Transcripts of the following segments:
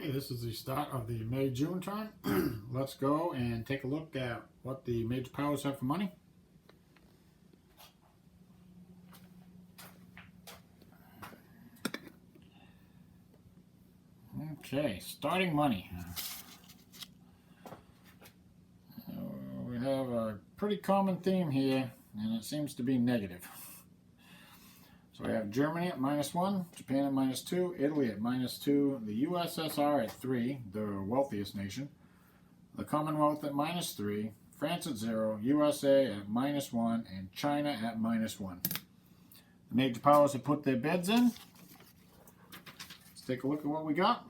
Okay, this is the start of the May-June term. Let's go and take a look at what the major powers have for money. Okay, starting money. We have a pretty common theme here, and it seems to be negative. So we have Germany at -1, Japan at -2, Italy at -2, the USSR at 3, the wealthiest nation, the Commonwealth at -3, France at 0, USA at -1, and China at -1. The major powers have put their bids in. Let's take a look at what we got.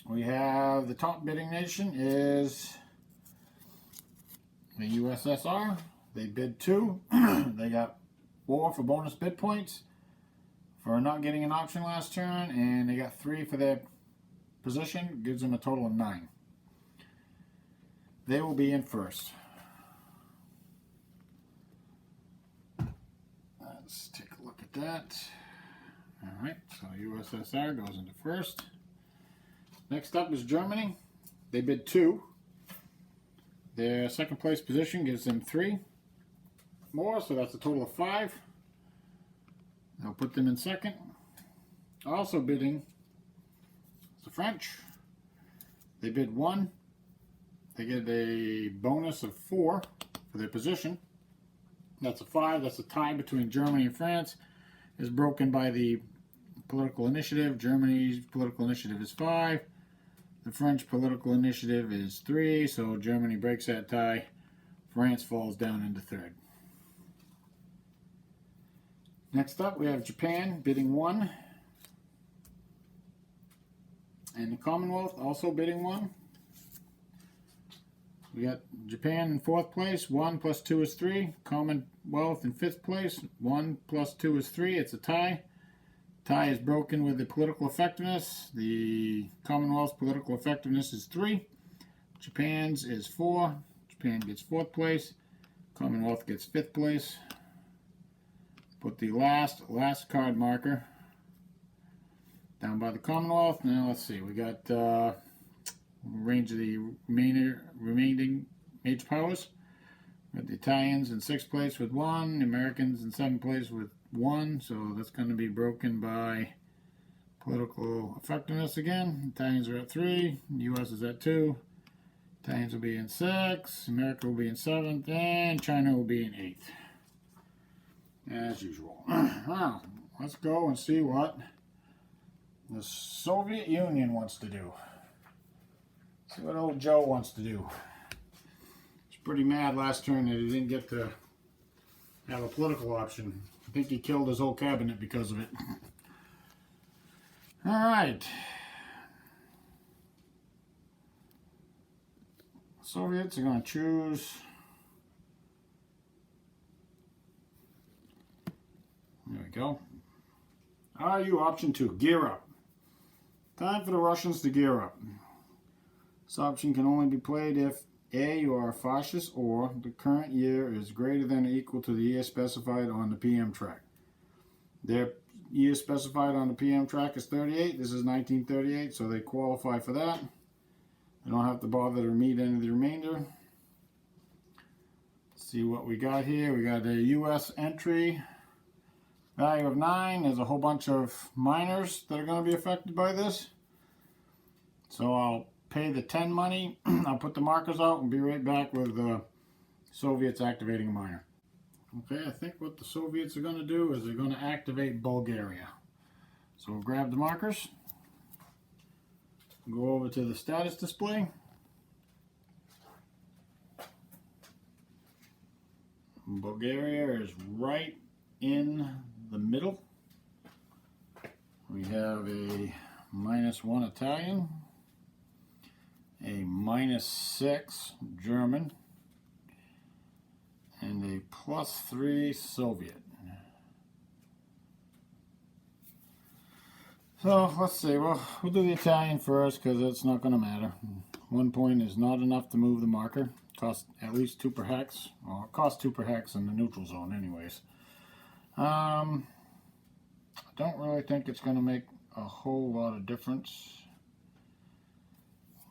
We have the top bidding nation is the USSR. They bid 2. They got 4 for bonus bid points for not getting an option last turn, and they got 3 for their position. Gives them a total of 9. They will be in first. Let's take a look at that. Alright, so USSR goes into first. Next up is Germany. They bid 2. Their second place position gives them 3 more, so that's a total of 5. They'll put them in second. Also bidding is the French. They bid 1. They get a bonus of 4 for their position. That's a 5. That's a tie between Germany and France. It's broken by the political initiative. Germany's political initiative is 5. The French political initiative is 3, so Germany breaks that tie. France falls down into third. Next up, we have Japan bidding 1. And the Commonwealth also bidding 1. We got Japan in 4th place. 1 plus 2 is 3. Commonwealth in 5th place. 1 plus 2 is 3. It's a tie. Tie is broken with the political effectiveness. The Commonwealth's political effectiveness is 3. Japan's is 4. Japan gets 4th place. Commonwealth gets 5th place. Put the last card marker down by the Commonwealth. Now let's see. We got range of the remaining major powers. We got the Italians in 6th place with 1. The Americans in 7th place with 1. So that's going to be broken by political effectiveness again. Italians are at 3. The U.S. is at 2. Italians will be in 6. America will be in 7th. And China will be in 8th. As usual. Now, let's go and see what the Soviet Union wants to do. See what old Joe wants to do. He's pretty mad last turn that he didn't get to have a political option. I think he killed his whole cabinet because of it. Alright. Soviets are going to choose. There we go. RU option 2, gear up. Time for the Russians to gear up. This option can only be played if A, you are a fascist, or the current year is greater than or equal to the year specified on the PM track. Their year specified on the PM track is 38. This is 1938, so they qualify for that. They don't have to bother to meet any of the remainder. Let's see what we got here. We got a U.S. entry. Value of 9. There's a whole bunch of minors that are going to be affected by this. So I'll pay the 10 money. I'll put the markers out and be right back with the Soviets activating a minor. Okay, I think what the Soviets are going to do is they're going to activate Bulgaria. So we'll grab the markers. Go over to the status display. Bulgaria is right in the middle. We have a -1 Italian, a -6 German, and a +3 Soviet. So let's see, we'll do the Italian first because it's not going to matter. 1 point is not enough to move the marker. Costs at least 2 per hex. Well, it costs 2 per hex in the neutral zone anyways. I don't really think it's going to make a whole lot of difference.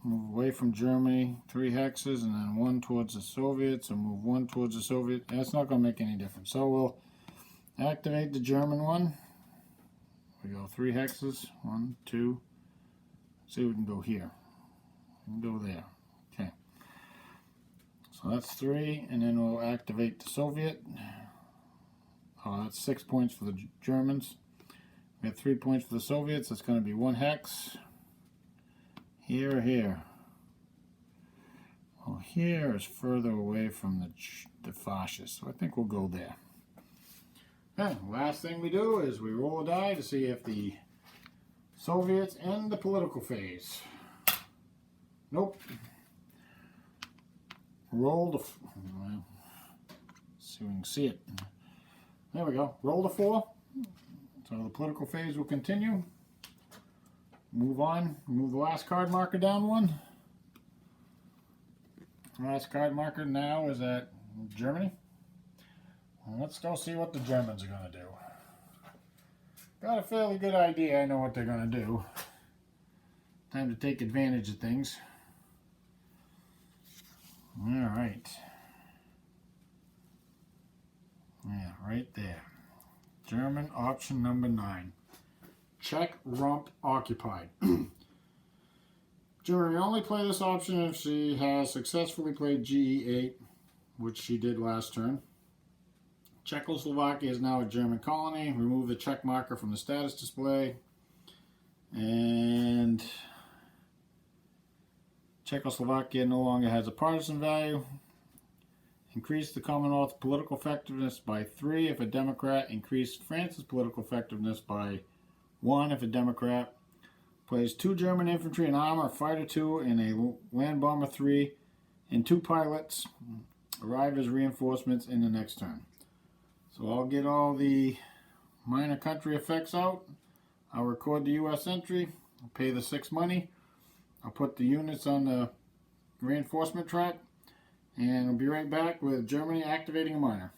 move away from Germany, 3 hexes, and then 1 towards the Soviets, or move 1 towards the Soviet. That's not going to make any difference. So we'll activate the German one. We go 3 hexes, 1, 2. See if we can go here. We can go there. Okay. So that's 3, and then we'll activate the Soviet. Oh, that's 6 points for the Germans. We have 3 points for the Soviets. That's going to be 1 hex. Here or here? Well, here is further away from the fascists, so I think we'll go there. Okay, last thing we do is we roll a die to see if the Soviets end the political phase. Nope. Roll the... Well, see if we can see it. There we go. Roll the 4. So the political phase will continue. Move on. Move the last card marker down 1. Last card marker now is at Germany. Well, let's go see what the Germans are going to do. Got a fairly good idea. I know what they're going to do. Time to take advantage of things. Alright. Yeah, right there. German option number 9. Check rump occupied. Germany only play this option if she has successfully played GE8, which she did last turn. Czechoslovakia is now a German colony. Remove the check marker from the status display. And Czechoslovakia no longer has a partisan value. Increase the Commonwealth's political effectiveness by 3 if a Democrat. Increase France's political effectiveness by 1 if a Democrat. Plays 2 German infantry, an armor, a fighter 2, and a land bomber 3, and 2 pilots. Arrive as reinforcements in the next turn. So I'll get all the minor country effects out. I'll record the U.S. entry. I'll pay the 6 money. I'll put the units on the reinforcement track. And I'll be right back with Germany activating a minor.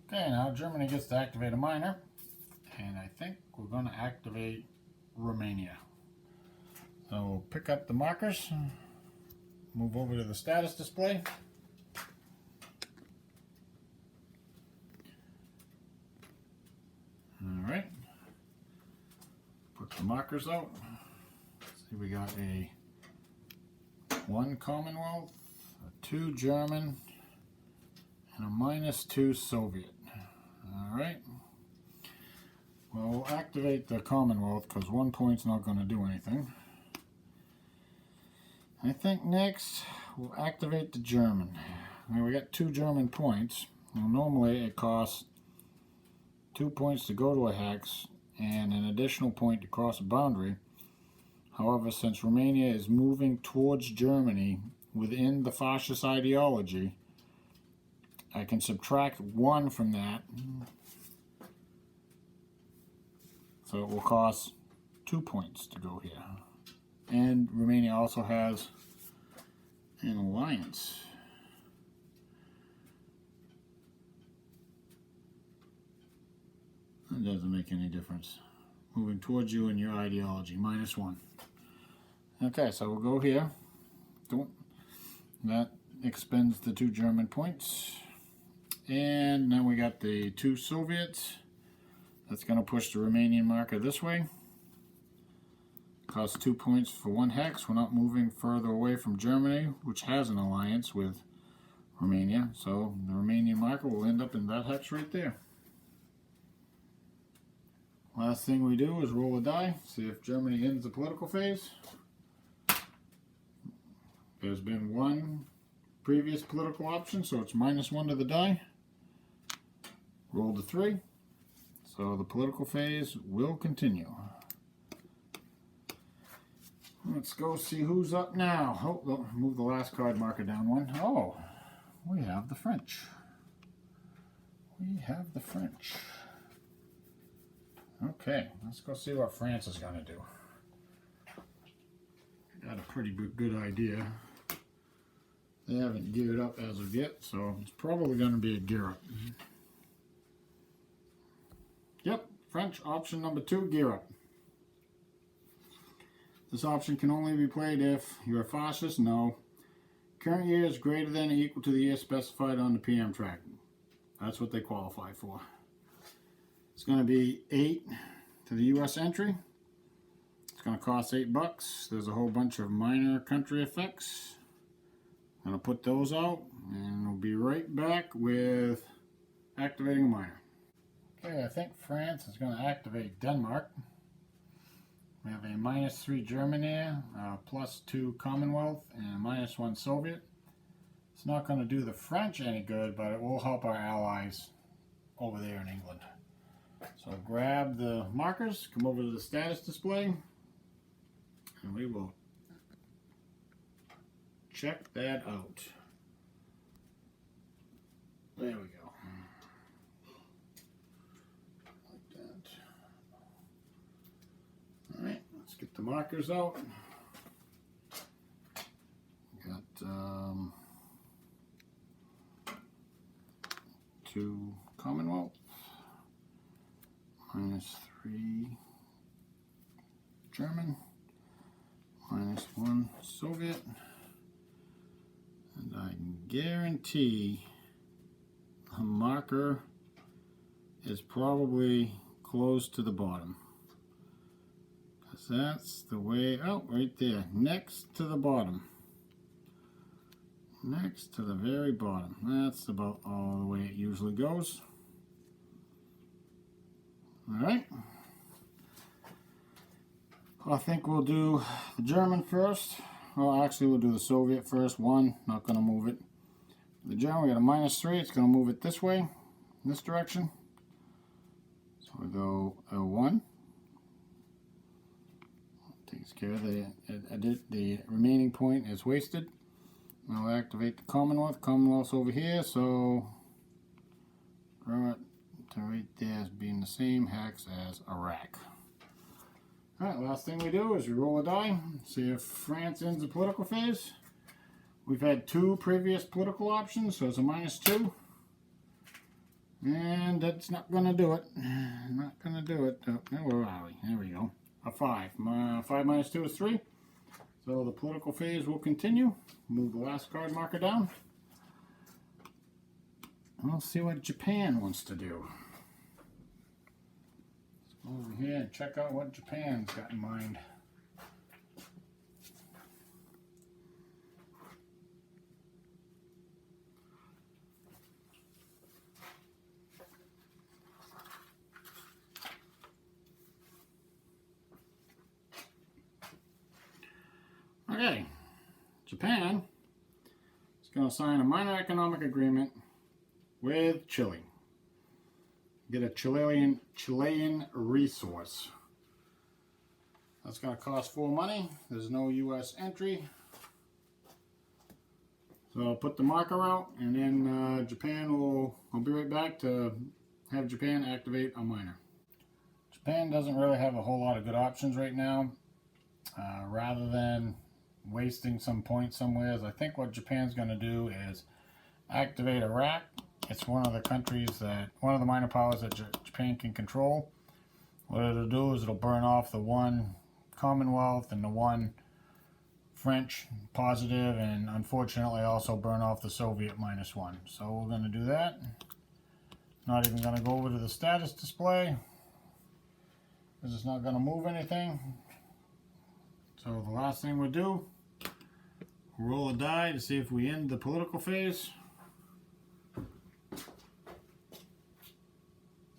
Okay, now Germany gets to activate a minor. And I think we're going to activate Romania. So we'll pick up the markers. Move over to the status display. Alright. Put the markers out. See, we got a 1 Commonwealth, a 2 German, and a -2 Soviet. Alright. Well, we'll activate the Commonwealth because 1 point's not going to do anything. I think next we'll activate the German. Now we got 2 German points. Well, normally it costs 2 points to go to a hex and an additional point to cross a boundary. However, since Romania is moving towards Germany within the fascist ideology, I can subtract 1 from that. So it will cost 2 points to go here. And Romania also has an alliance. It doesn't make any difference. Moving towards you and your ideology, -1. Okay, so we'll go here. That expends the 2 German points. And then we got the 2 Soviets. That's going to push the Romanian marker this way. Costs 2 points for 1 hex. We're not moving further away from Germany, which has an alliance with Romania. So the Romanian marker will end up in that hex right there. Last thing we do is roll a die, see if Germany ends the political phase. There's been 1 previous political option, so it's -1 to the die. Roll the 3. So the political phase will continue. Let's go see who's up now. Oh, move the last card marker down 1. Oh, we have the French. We have the French. Okay, let's go see what France is going to do. Got a pretty good idea. They haven't geared up as of yet, so it's probably going to be a gear up. Yep, French option number 2, gear up. This option can only be played if you're a fascist. No. Current year is greater than or equal to the year specified on the PM track. That's what they qualify for. It's going to be 8 to the U.S. entry. It's going to cost $8. There's a whole bunch of minor country effects. I'm going to put those out, and we'll be right back with activating a minor. Okay, I think France is going to activate Denmark. We have a -3 Germany, +2 Commonwealth, and -1 Soviet. It's not going to do the French any good, but it will help our allies over there in England. So grab the markers, come over to the status display, and we will check that out. There we go. Like that. Alright, let's get the markers out. Got 2 Commonwealth, -3 German, -1 Soviet, and I can guarantee the marker is probably close to the bottom, because that's the way, oh, right there, next to the bottom. Next to the very bottom. That's about all the way it usually goes. Alright. I think we'll do the German first. Well, actually we'll do the Soviet first. 1, not going to move it. The German, we got a -3. It's going to move it this way, in this direction. So we go L1. Takes care of the remaining point is wasted. I'll activate the Commonwealth. Commonwealth's over here, so draw it to right there as being the same hex as Iraq. Alright, last thing we do is we roll a die, see if France ends the political phase. We've had 2 previous political options, so it's a -2. And that's not going to do it. Not going to do it. Oh, where are we? There we go. A 5. 5 minus 2 is 3. So the political phase will continue. Move the last card marker down. And we'll see what Japan wants to do. Let's go over here and check out what Japan's got in mind. Okay, Japan is going to sign a minor economic agreement with Chile. Get a Chilean resource. That's going to cost 4 money. There's no U.S. entry. So I'll put the marker out, and then Japan will, I'll be right back to have Japan activate a minor. Japan doesn't really have a whole lot of good options right now. Rather than wasting some points somewhere, I think what Japan's going to do is activate Iraq. It's one of the countries that, one of the minor powers that Japan can control. What it'll do is it'll burn off the 1 Commonwealth and the 1 French positive, and unfortunately also burn off the Soviet -1. So we're going to do that. Not even going to go over to the status display, because it's not going to move anything. So the last thing we'll do, roll a die to see if we end the political phase.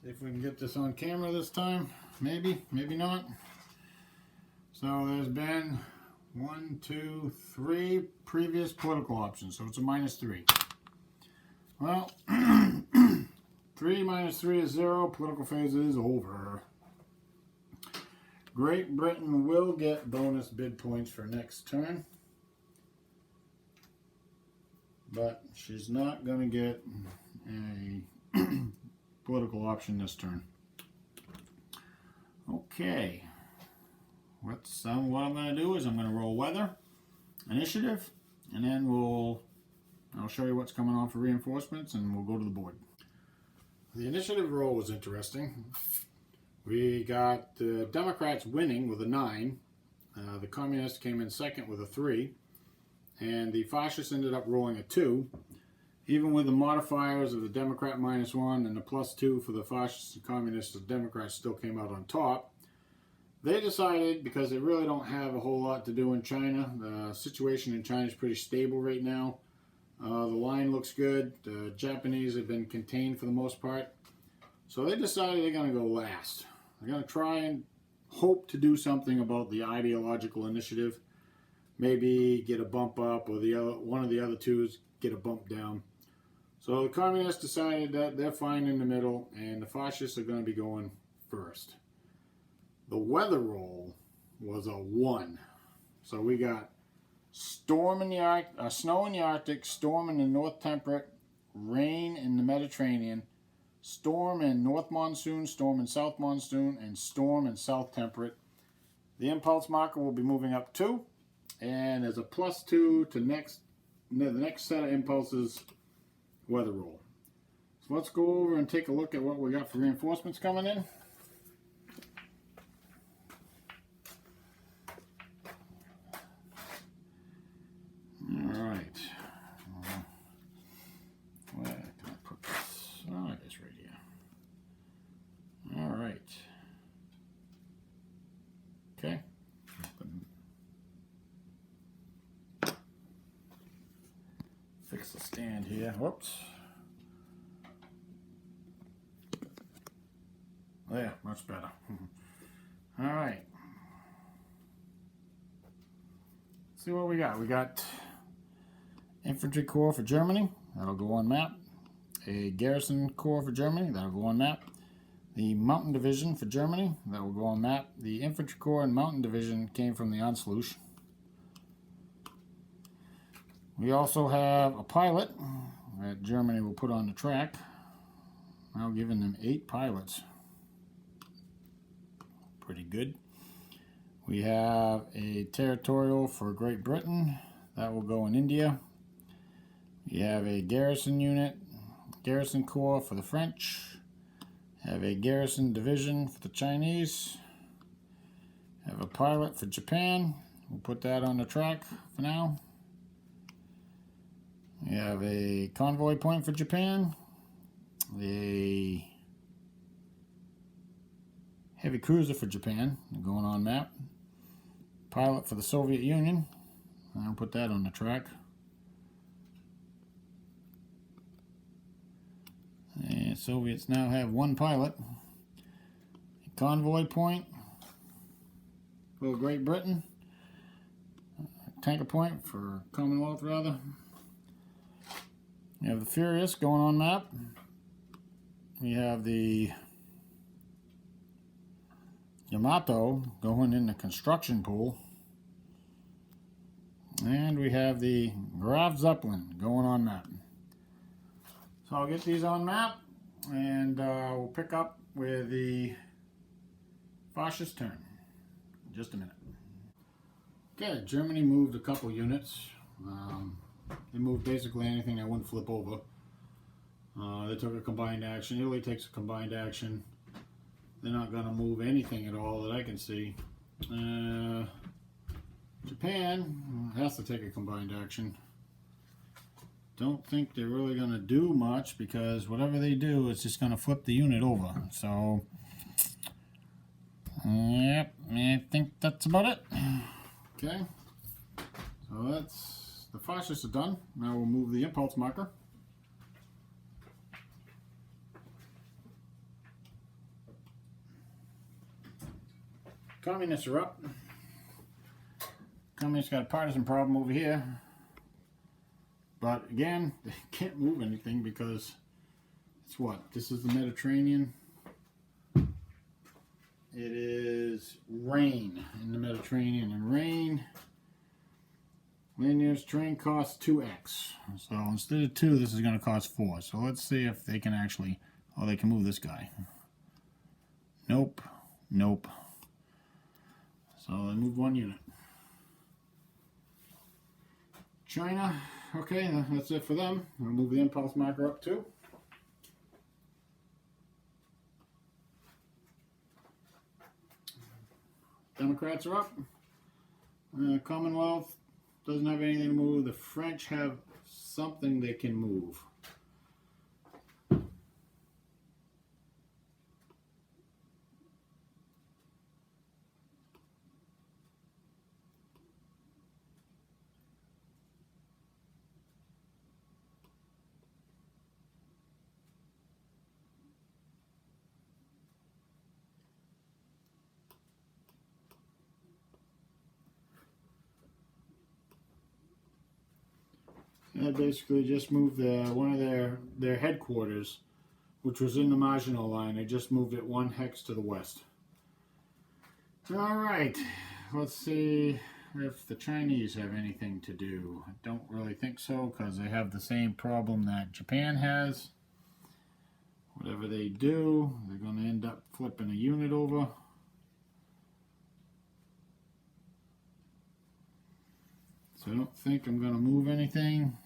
See if we can get this on camera this time. Maybe, maybe not. So there's been 1, 2, 3 previous political options, so it's a -3. Well, 3 minus 3 is 0. Political phase is over. Great Britain will get bonus bid points for next turn, but she's not going to get a political option this turn. Okay, what I'm going to do is I'm going to roll weather, initiative, and then I'll show you what's coming on for reinforcements, and we'll go to the board. The initiative roll was interesting. We got the Democrats winning with a 9. The communists came in second with a 3, and the fascists ended up rolling a 2. Even with the modifiers of the Democrat -1 and the +2 for the fascists and communists, the Democrats still came out on top. They decided, because they really don't have a whole lot to do in China, the situation in China is pretty stable right now. The line looks good. The Japanese have been contained for the most part. So they decided they're going to go last. They're going to try and hope to do something about the ideological initiative. Maybe get a bump up, or one of the other twos get a bump down. So the communists decided that they're fine in the middle, and the fascists are going to be going first. The weather roll was a 1. So we got snow in the Arctic, storm in the North Temperate, rain in the Mediterranean, storm in North Monsoon, storm in South Monsoon, and storm in South Temperate. The impulse marker will be moving up 2, and there's a +2 to the next set of impulses weather roll. So let's go over and take a look at what we got for reinforcements coming in. Alright. Where can I put this? Oh, it is right here. Alright. Okay. Fix the stand here. Whoops. There, much better. Alright. See what we got. We got Infantry Corps for Germany, that'll go on map. A Garrison Corps for Germany, that'll go on map. The Mountain Division for Germany, that will go on map. The Infantry Corps and Mountain Division came from the Anschluss. We also have a pilot that Germany will put on the track, now giving them 8 pilots. Pretty good. We have a territorial for Great Britain, that will go in India. We have a garrison unit, Garrison Corps for the French. Have a garrison division for the Chinese. Have a pilot for Japan. We'll put that on the track for now. We have a convoy point for Japan. A heavy cruiser for Japan, going on map. Pilot for the Soviet Union. I'll put that on the track. And Soviets now have 1 pilot. A convoy point for Great Britain. A tanker point for Commonwealth, rather. We have the Furious going on map. We have the Yamato going in the construction pool. And we have the Graf Zeppelin going on map. So I'll get these on map, and we'll pick up with the fascist turn in just a minute. Okay, Germany moved a couple units. They moved basically anything that wouldn't flip over. They took a combined action. Italy takes a combined action. They're not going to move anything at all that I can see. Japan has to take a combined action. Don't think they're really going to do much, because whatever they do, it's just going to flip the unit over. So, yep, I think that's about it. Okay, so that's, the fascists are done. Now we'll move the impulse marker. Communists are up. Communists got a partisan problem over here. But again, they can't move anything because it's what? This is the Mediterranean. It is rain in the Mediterranean, and rain, linear terrain costs 2x. So instead of 2, this is going to cost 4. So let's see if they can actually, oh, they can move this guy. Nope, nope. So they moved 1 unit. China, okay, that's it for them. I'll move the impulse marker up too. Democrats are up. Commonwealth doesn't have anything to move. The French have something they can move. They basically just moved one of their headquarters, which was in the Maginot Line. They just moved it 1 hex to the west. All right, let's see if the Chinese have anything to do. I don't really think so, because they have the same problem that Japan has. Whatever they do, they're going to end up flipping a unit over. So I don't think I'm going to move anything.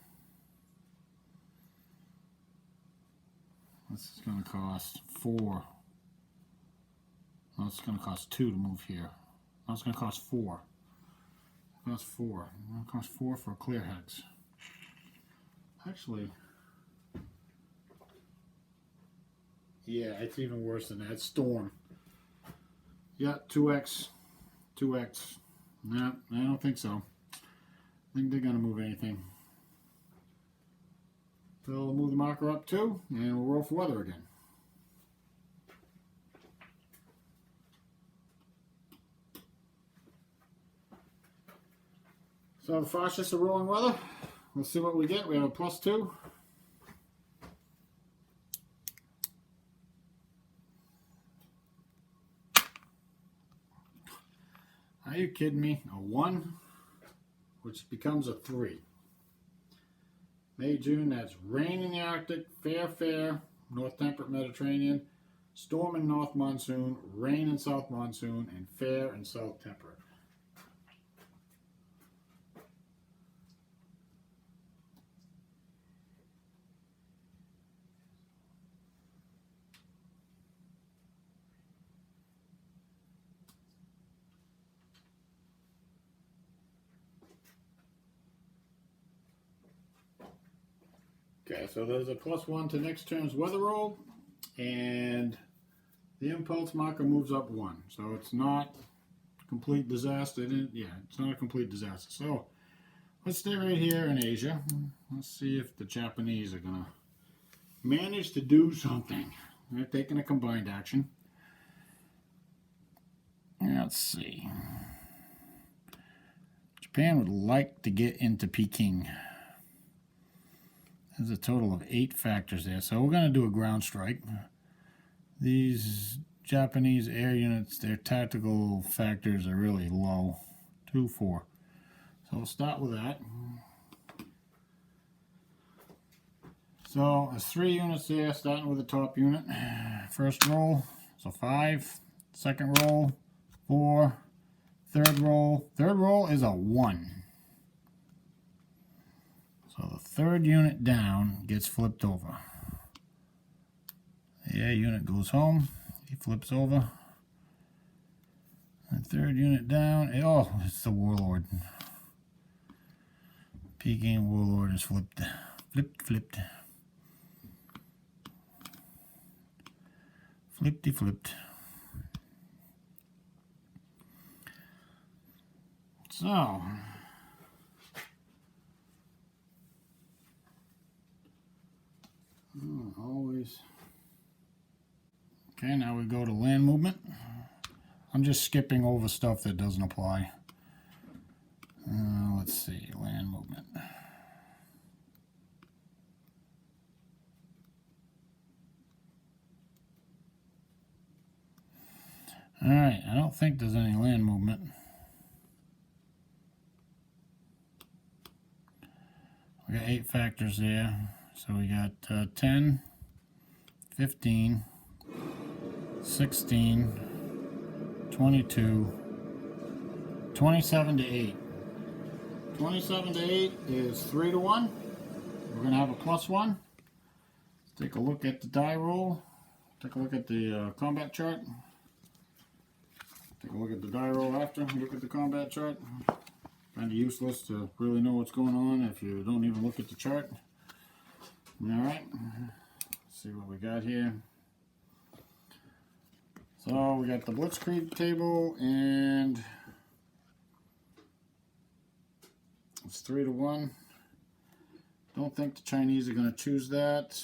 This is going to cost 4. No, it's going to cost 2 to move here. No, it's going to cost 4. It costs 4. It's going to cost 4 for a clear hex. Actually, yeah, it's even worse than that. Storm. Yeah, 2x. 2x. No, I don't think so. I think they're going to move anything. So we'll move the marker up 2, and we'll roll for weather again. So the fastest of rolling weather. Let's see what we get. We have a +2. Are you kidding me? A 1, which becomes a 3. May, June, that's rain in the Arctic, fair, North Temperate Mediterranean, storm in North Monsoon, rain in South Monsoon, and fair in South Temperate. Okay, so there's a +1 to next turn's weather roll, and the impulse marker moves up 1. So it's not a complete disaster. It's not a complete disaster. So let's stay right here in Asia. Let's see if the Japanese are going to manage to do something. They're taking a combined action. Let's see. Japan would like to get into Peking. There's a total of 8 factors there. So we're going to do a ground strike. These Japanese air units, their tactical factors are really low. 2, 4. So we'll start with that. So there's 3 units there, starting with the top unit. First roll, so 5. Second roll, 4. Third roll. Third roll is a 1. So the third unit down gets flipped over. The air unit goes home. He flips over. The third unit down. Oh, it's the Warlord. Peking Warlord is flipped. Flipped. Flipped. So always. Okay, now we go to land movement. I'm just skipping over stuff that doesn't apply. Let's see, land movement. Alright, I don't think there's any land movement. We got 8 factors there. So we got 10, 15, 16, 22, 27 to 8. 27 to 8 is 3 to 1. We're going to have a +1. Let's take a look at the die roll. Take a look at the combat chart. Take a look at the die roll after. Look at the combat chart. Kind of useless to really know what's going on if you don't even look at the chart. Alright, let's see what we got here. So we got the Blitzkrieg table, and it's 3-1. Don't think the Chinese are going to choose that.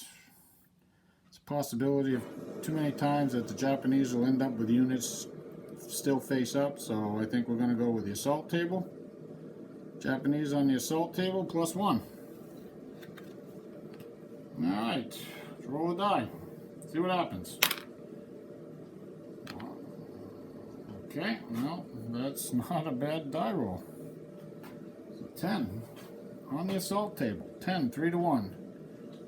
It's a possibility of too many times that the Japanese will end up with units still face up, so I think we're going to go with the assault table. Japanese on the assault table, +1. Alright, let's roll a die. See what happens. Okay, well, that's not a bad die roll. So 10 on the assault table. 10, 3-1.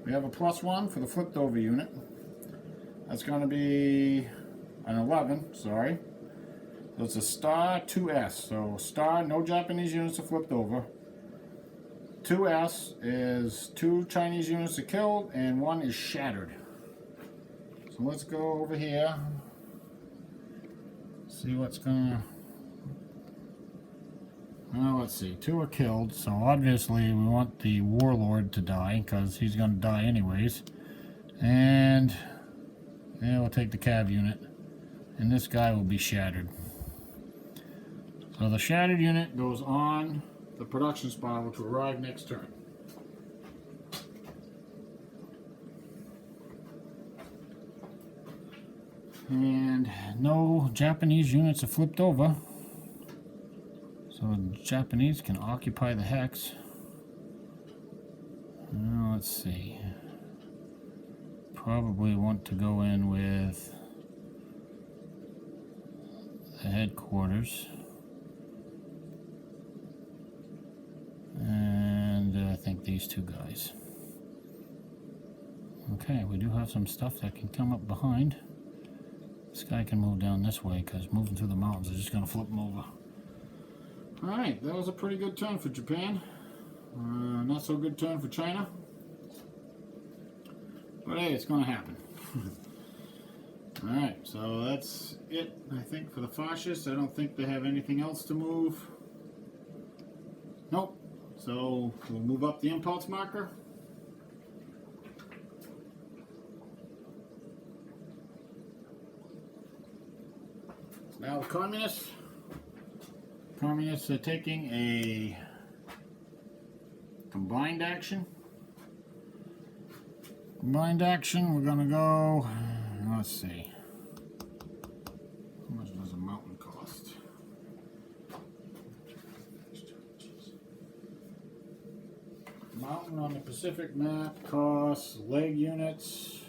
We have a +1 for the flipped over unit. That's going to be an 11, sorry. So it's a star 2S. So star, no Japanese units are flipped over. 2S is 2 Chinese units are killed and 1 is shattered. So let's go over here. See what's gonna... Well, let's see. 2 are killed, so obviously we want the warlord to die because he's gonna die anyways. And yeah, we'll take the cav unit, and this guy will be shattered. So the shattered unit goes on the production spot, which will arrive next turn. And no Japanese units are flipped over, so the Japanese can occupy the hex. Now let's see. Probably want to go in with the headquarters. And I think these 2 guys. Okay, we do have some stuff that can come up behind. This guy can move down this way because moving through the mountains is just going to flip him over. Alright, that was a pretty good turn for Japan. Not so good turn for China. But hey, it's going to happen. Alright, so that's it, I think, for the fascists. I don't think they have anything else to move. Nope. So we'll move up the impulse marker. Now the communists. Communists are taking a combined action. Combined action, we're going to go, let's see. How much does a mountain cost? Mountain on the Pacific map costs leg units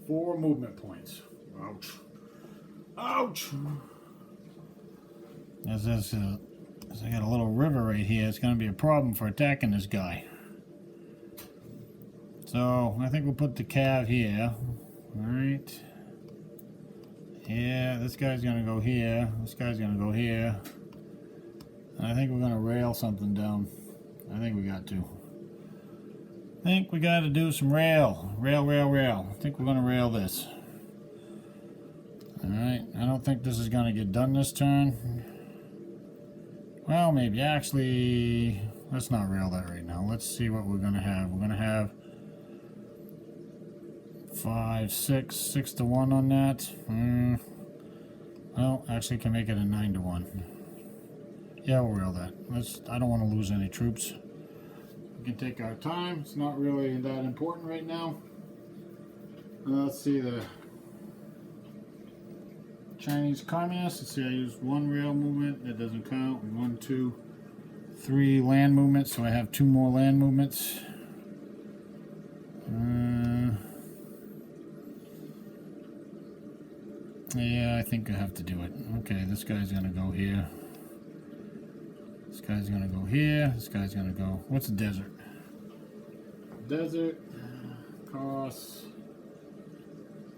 4 movement points. Ouch. Ouch! As I got a little river right here, it's going to be a problem for attacking this guy. So I think we'll put the cav here. Alright. Yeah, this guy's going to go here. This guy's going to go here. I think we're going to rail something down. I think we got to. I think we got to do some rail. Rail. I think we're going to rail this. Alright, I don't think this is going to get done this turn. Well, maybe. Actually, let's not rail that right now. Let's see what we're going to have. We're going to have 5, 6, 6-1 on that. Well, actually can make it a 9-1. Yeah, we'll rail that. I don't want to lose any troops. We can take our time. It's not really that important right now. Let's see the Chinese communists. Let's see, I used 1 rail movement. That doesn't count. 1, 2, 3 land movements. So I have 2 more land movements. Yeah, I think I have to do it. Okay, this guy's gonna go here. This guy's gonna go here. This guy's gonna go. What's a desert? Desert costs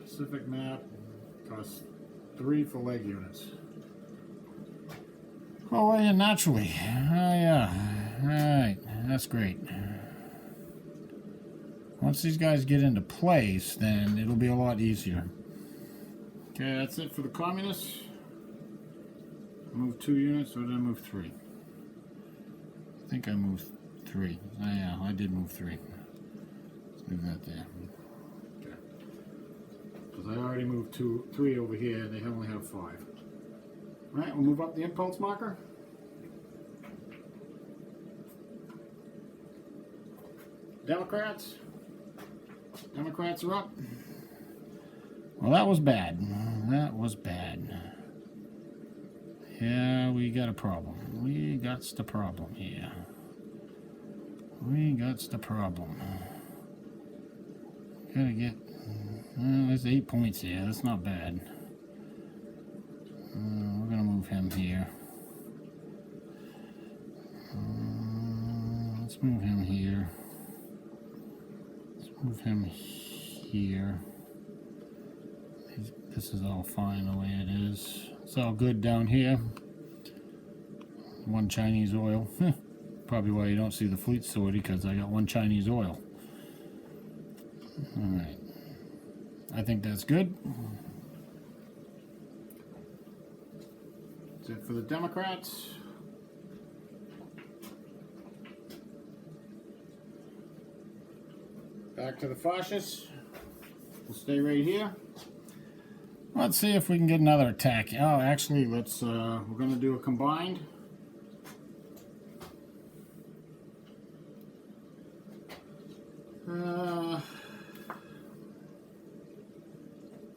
Pacific map costs 3 for leg units. Oh, well, yeah, naturally. Oh, yeah. Alright, that's great. Once these guys get into place, then it'll be a lot easier. Okay, that's it for the communists. Move 2 units, or did I move 3? I think I moved 3. Oh, yeah, I did move 3. Let's move that there. Okay. Because I already moved 3 over here, they only have 5. Alright, we'll move up the impulse marker. Democrats are up. Well, that was bad. That was bad. Yeah, we got a problem. We got the problem here. We got the problem. Gotta get... there's 8 points here. That's not bad. We're gonna move him here. Let's move him here. Let's move him here. This is all fine the way it is. It's all good down here. 1 Chinese oil. Probably why you don't see the fleet sorted, because I got 1 Chinese oil. Alright. I think that's good. That's it for the Democrats. Back to the fascists. We'll stay right here. Let's see if we can get another attack. Oh, actually, let's. We're going to do a combined.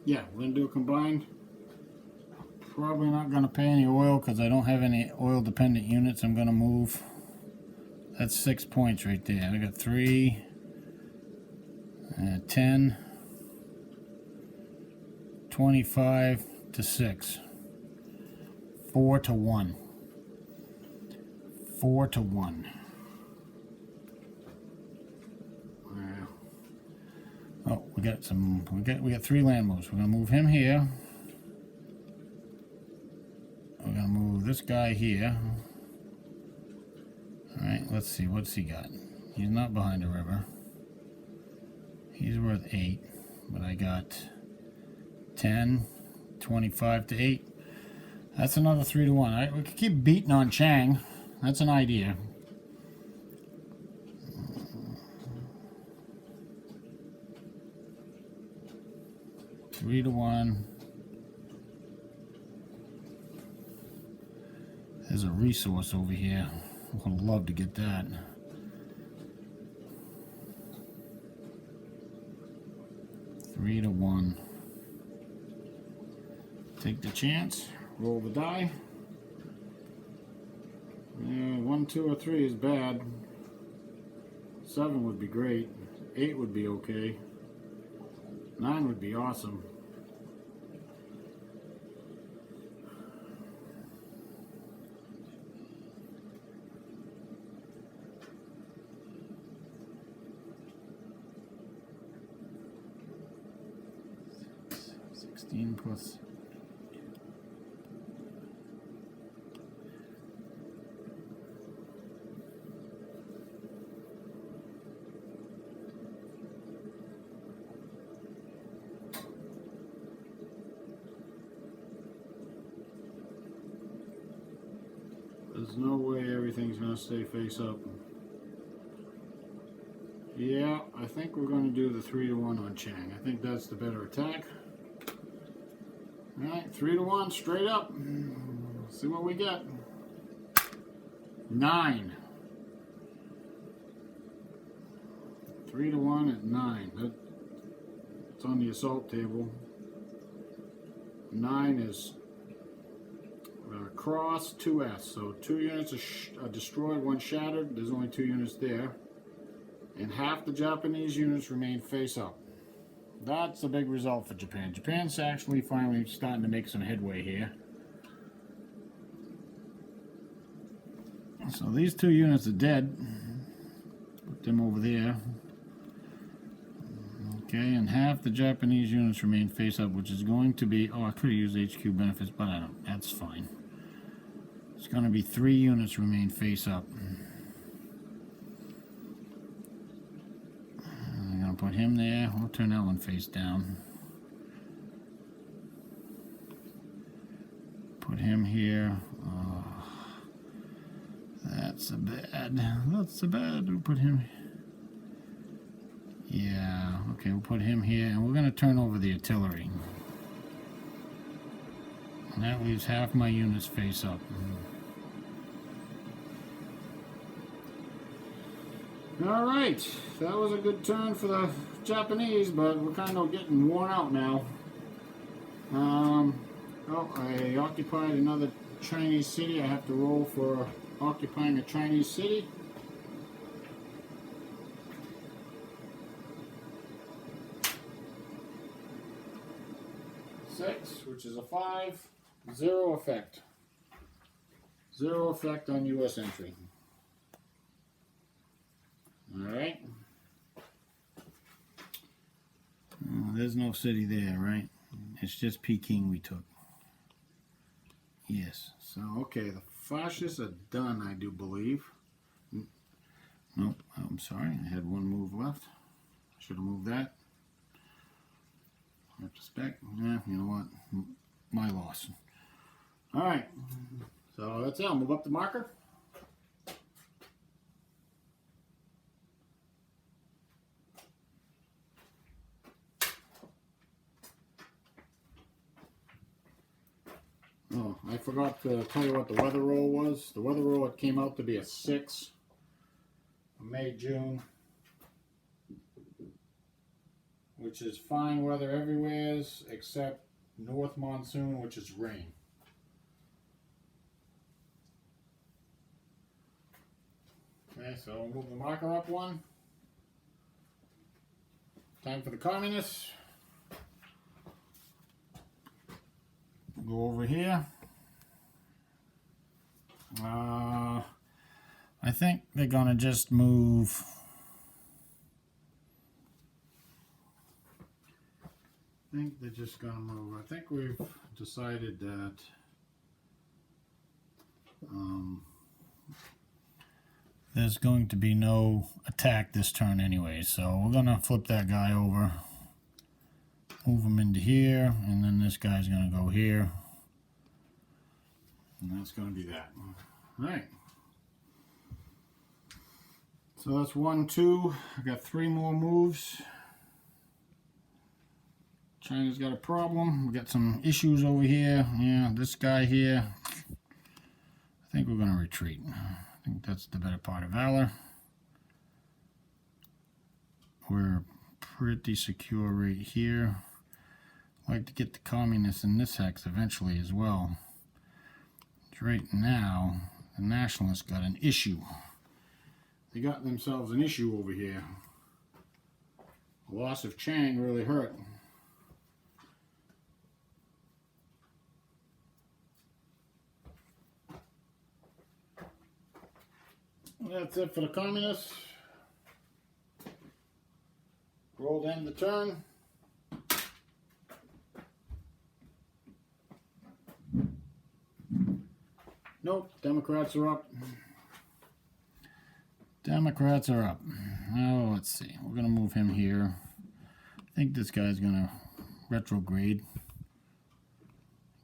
Yeah, we're going to do a combined. Probably not going to pay any oil because I don't have any oil-dependent units I'm going to move. That's 6 points right there. I got 3, 10. 25 to 6. 4 to 1. 4 to 1. Oh, we got 3 land moves. We're gonna move him here. We're gonna move this guy here. Alright, let's see, what's he got? He's not behind the river. He's worth 8, but I got 10, 25 to 8. That's another 3 to 1. All right, we could keep beating on Chang. That's an idea. Three to 1. There's a resource over here. I would love to get that. Three to 1. Take the chance. Roll the die. Yeah, 1, 2, or 3 is bad. 7 would be great. 8 would be okay. 9 would be awesome. Plus there's no way everything's going to stay face up. Yeah, I think we're going to do the 3 to 1 on Chang. I think that's the better attack. Alright, 3 to 1, straight up. Let's see what we get. 9. 3 to 1 at 9. It's on the assault table. 9 is cross 2S. So 2 units are destroyed, 1 shattered. There's only 2 units there. And half the Japanese units remain face up. That's a big result for Japan. Japan's actually finally starting to make some headway here. So these 2 units are dead. Put them over there. Okay, and half the Japanese units remain face up, which is going to be... Oh, I could have used HQ benefits, but I don't. That's fine. It's going to be 3 units remain face up. Put him there. We'll turn that one face down. Put him here. That's a bad. That's a bad. We'll put him. Yeah. Okay, we'll put him here, and we're gonna turn over the artillery. And that leaves half my units face up. All right, that was a good turn for the Japanese, but we're kind of getting worn out now. Oh, I occupied another Chinese city. I have to roll for occupying a Chinese city. Six, which is a 5, 0 effect. 0 effect on U.S. entry. Alright. There's no city there, right? It's just Peking we took. Yes. So, okay, the fascists are done, I do believe. Nope, I'm sorry. I had one move left. Should have moved that. Retrospect. Yeah, you know what? My loss. Alright. So, that's it. I'll move up the marker. Oh, I forgot to tell you what the weather roll was. The weather roll, it came out to be a 6. May, June. Which is fine weather everywhere except north monsoon, which is rain. Okay, so we'll move the marker up one. Time for the communists. Go over here. I think they're gonna just move. I think they're just gonna move. I think we've decided that there's going to be no attack this turn anyway, so we're gonna flip that guy over. Move him into here, and then this guy's going to go here. And that's going to be that. Alright. So that's 1, 2. I got 3 more moves. China's got a problem. We got some issues over here. Yeah, this guy here. I think we're going to retreat. I think that's the better part of valor. We're pretty secure right here. I'd like to get the communists in this hex eventually as well. Right now, the nationalists got an issue. They got themselves an issue over here. The loss of Chang really hurt. That's it for the communists. Roll to end the turn. Nope, Democrats are up. Democrats are up. Now, let's see. We're going to move him here. I think this guy's going to retrograde.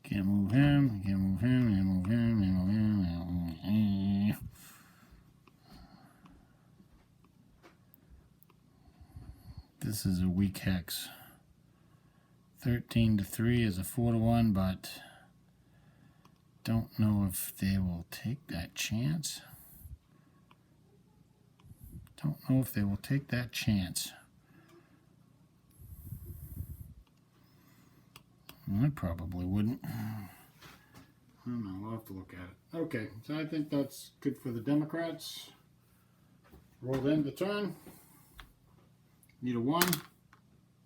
Can't move him. Can't move him. Can't move him. Can't move him. Can't move him. This is a weak hex. 13 to 3 is a 4 to 1, but don't know if they will take that chance. Don't know if they will take that chance. I probably wouldn't. I don't know. We'll have to look at it. Okay, so I think that's good for the Democrats. Roll to end the turn. Need a 1.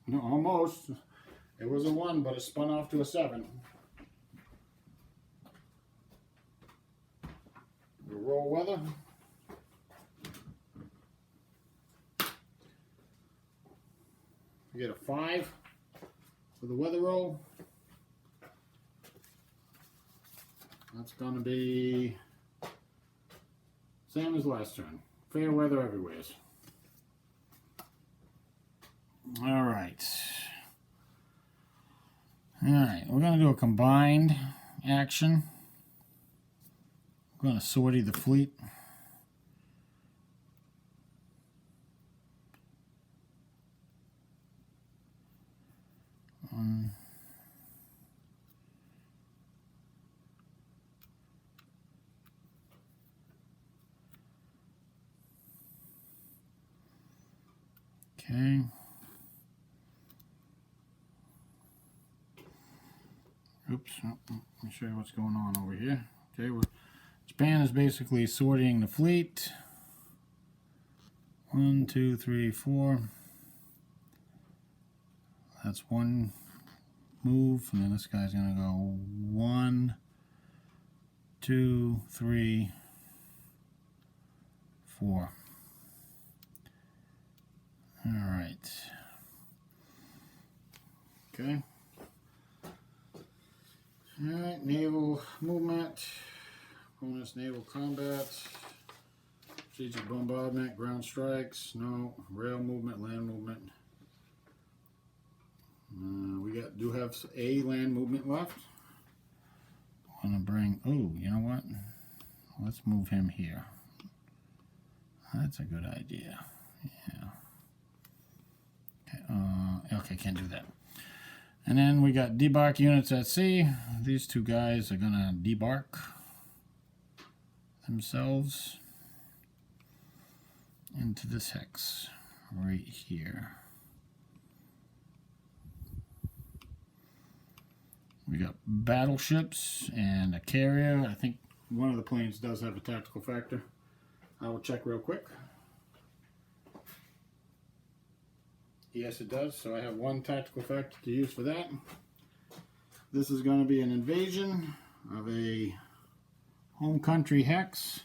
No, almost. It was a 1, but it spun off to a 7. We'll roll weather. We get a 5 for the weather roll. That's going to be same as last turn. Fair weather everywhere. Alright. Alright, we're going to do a combined action. We're going to sortie the fleet. Okay. Oops. Oh, let me show you what's going on over here. Okay, Japan is basically sorting the fleet. 1, 2, 3, 4. That's one move, and then this guy's gonna go 1, 2, 3, 4. All right. Okay. All right, naval movement, bonus naval combat, strategic bombardment, ground strikes, no, rail movement, land movement. We do have a land movement left. I want to bring, oh, you know what? Let's move him here. That's a good idea. Yeah. Okay, can't do that. And then we got debark units at sea. These two guys are gonna debark themselves into this hex right here. We got battleships and a carrier. I think one of the planes does have a tactical factor. I will check real quick. Yes, it does. So I have one tactical factor to use for that. This is going to be an invasion of a home country hex.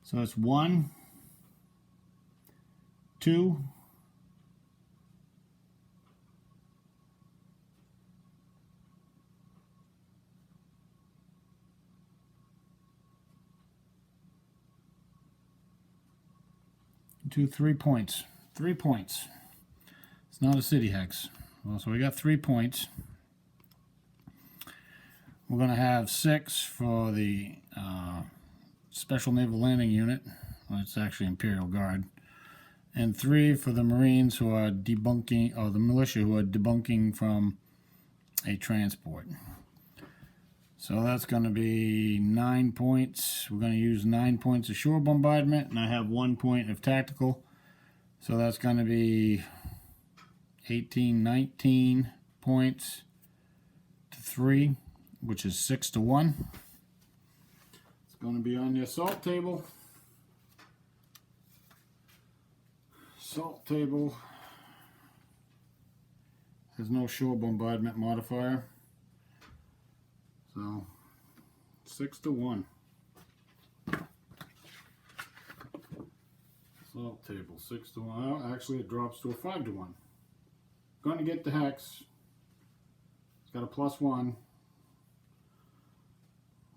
So it's 1, 2, 3 points. 3 points. It's not a city hex. Well, so we got 3 points. We're going to have 6 for the Special Naval Landing Unit. Well, it's actually Imperial Guard. And 3 for the Marines who are debunking, or the militia who are debunking from a transport. So that's going to be 9 points. We're going to use 9 points of shore bombardment, and I have 1 point of tactical. So that's going to be 18, 19 points to 3, which is 6 to 1. It's going to be on the assault table. Assault table. There's no shore bombardment modifier. So 6 to 1. Assault table 6 to 1. Well, actually, it drops to a 5 to 1. Going to get the hex. It's got a +1.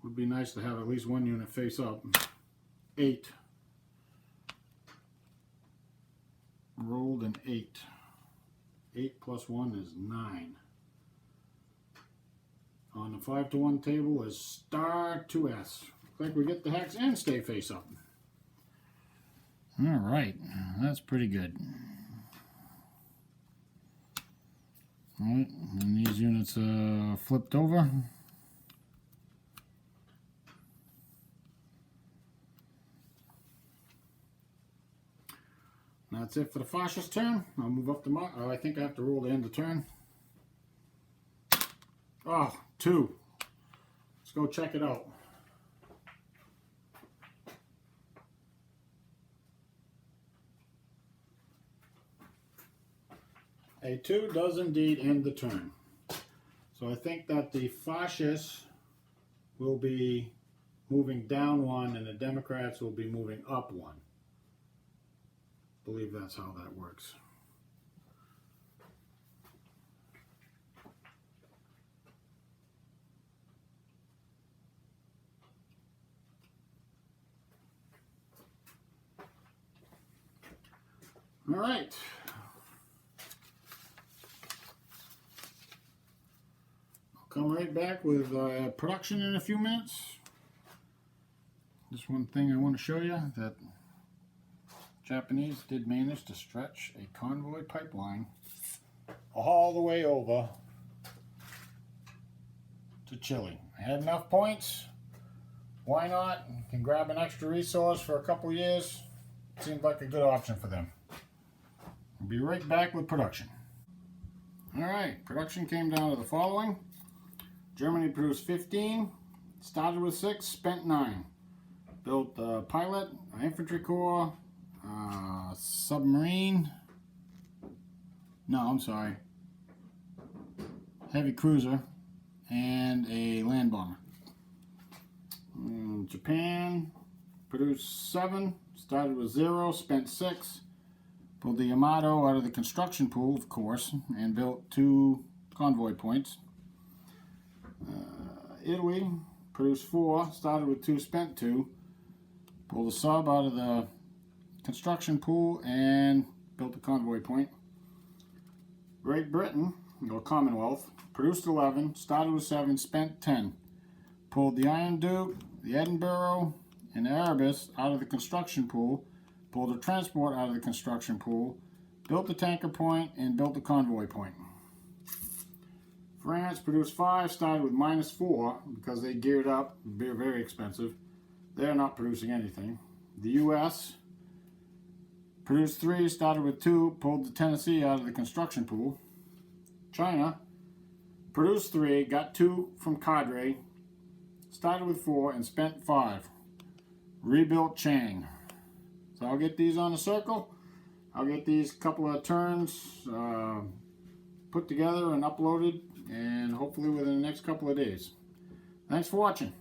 Would be nice to have at least one unit face up. 8. Rolled an 8. 8 plus 1 is 9. On the 5 to 1 table is star 2S. Looks like we get the hex and stay face up. All right, that's pretty good. All right, and these units are flipped over. That's it for the fascist turn. I'll move up to my. Oh, I think I have to roll to end the turn. Oh, 2. Let's go check it out. A 2 does indeed end the turn. So I think that the fascists will be moving down 1 and the Democrats will be moving up 1. I believe that's how that works. All right. I'll come right back with production in a few minutes. Just one thing I want to show you, that Japanese did manage to stretch a convoy pipeline all the way over to Chile. I had enough points. Why not? You can grab an extra resource for a couple years. Seemed like a good option for them. I'll be right back with production. Alright, production came down to the following. Germany produced 15, started with 6, spent 9. Built a pilot, an infantry corps, submarine, heavy cruiser, and a land bomber. Japan produced 7, started with 0, spent 6. Pulled the Yamato out of the construction pool, of course, and built 2 convoy points. Italy produced 4, started with 2, spent 2. Pulled the sub out of the construction pool and built a convoy point. Great Britain, or Commonwealth, produced 11, started with 7, spent 10. Pulled the Iron Duke, the Edinburgh, and the Erebus out of the construction pool. Pulled the transport out of the construction pool, built the tanker point, and built the convoy point. France produced 5, started with -4 because they geared up. They're very expensive. They're not producing anything. The U.S. produced 3, started with 2, pulled the Tennessee out of the construction pool. China produced 3, got 2 from Cadre, started with 4, and spent 5. Rebuilt Chang. So I'll get these on the circle. I'll get these couple of turns put together and uploaded, and hopefully within the next couple of days. Thanks for watching.